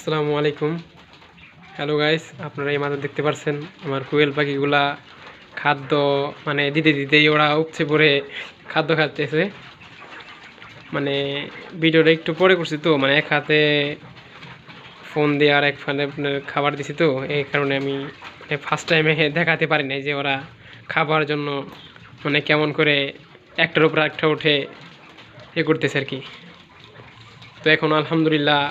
আসসালামু আলাইকুম। Hello guys, আপনারা এই মাঝে দেখতে পাচ্ছেন আমার কোয়েল পাখিগুলা খাদ্য দিতে দিতেই ওরা উপচে পড়ে খাদ্য খাচ্ছে। মানে ভিডিওটা একটু পরে করছি তো, এক হাতে ফোন দিয়ে আর এক ফানে আপনার খাবার দিছি তো, এই কারণে আমি ফার্স্ট টাইমে দেখাতে পারি নাই যে ওরা খাবার জন্য কেমন করে একটার উপর একটা উঠে করতেছে আর কি। তো এখন আলহামদুলিল্লাহ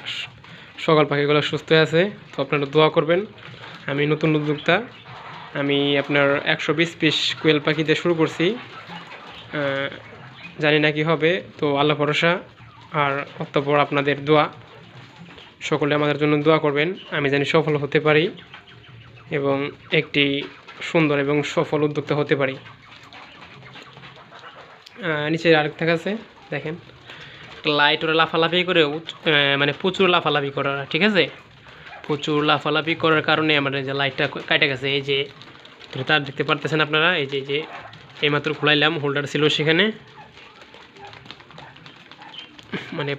সকাল পাখিগুলো সুস্থ আছে। তো আপনারা দোয়া করবেন। আমি নতুন উদ্যোক্তা, আমি আপনার 120 পিস কোয়েল পাখি দিয়ে শুরু করছি। জানি না কি হবে, তো আল্লাহ ভরসা আর অতঃপর আপনাদের দোয়া, সকলে আমাদের জন্য দোয়া করবেন। আমি জানি সফল হতে পারি এবং একটি সুন্দর এবং সফল উদ্যোক্তা হতে পারি। নিচে আরেকটা আছে দেখেন, লাইট ওরা লাফালাফি করে প্রচুর লাফালাফি করে ওরা, ঠিক আছে। প্রচুর লাফালাফি করার কারণে আমার যে লাইটটা কাটে গেছে। এই যে তার দেখতে পারতেছেন আপনারা, এই যে এইমাত্র খোলাইলাম, হোল্ডার ছিল সেখানে।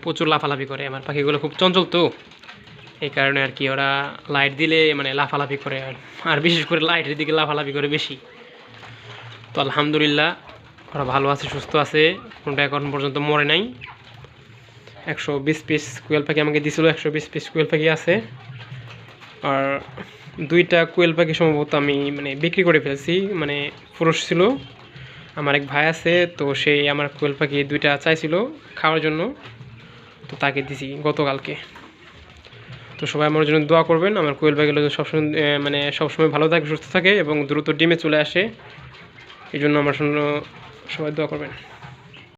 প্রচুর লাফালাফি করে, আমার পাখিগুলো খুব চঞ্চল তো, এই কারণে আর কি ওরা লাইট দিলে লাফালাফি করে, আর বিশেষ করে লাইটের দিকে লাফালাফি করে বেশি। তো আলহামদুলিল্লাহ ওরা ভালো আছে, সুস্থ আছে, কোনটা এখন পর্যন্ত মরে নাই। 120 পিস কোয়েল পাখি আমাকে দিয়েছিল, 120 পিস কোয়েল পাখি আছে। আর 2টা কোয়েল পাখি সম্ভবত আমি বিক্রি করে ফেলছি, পুরুষ ছিল। আমার এক ভাই আছে, তো সে আমার কোয়েল পাখি 2টা চাইছিল খাওয়ার জন্য, তো তাকে দিছি গতকালকে। তো সবাই আমার জন্য দোয়া করবেন, আমার কোয়েল পাখিগুলো সবসময় সবসময় ভালো থাকে, সুস্থ থাকে এবং দ্রুত ডিমে চলে আসে। এই জন্য আমার জন্য সবাই দোয়া করবেন।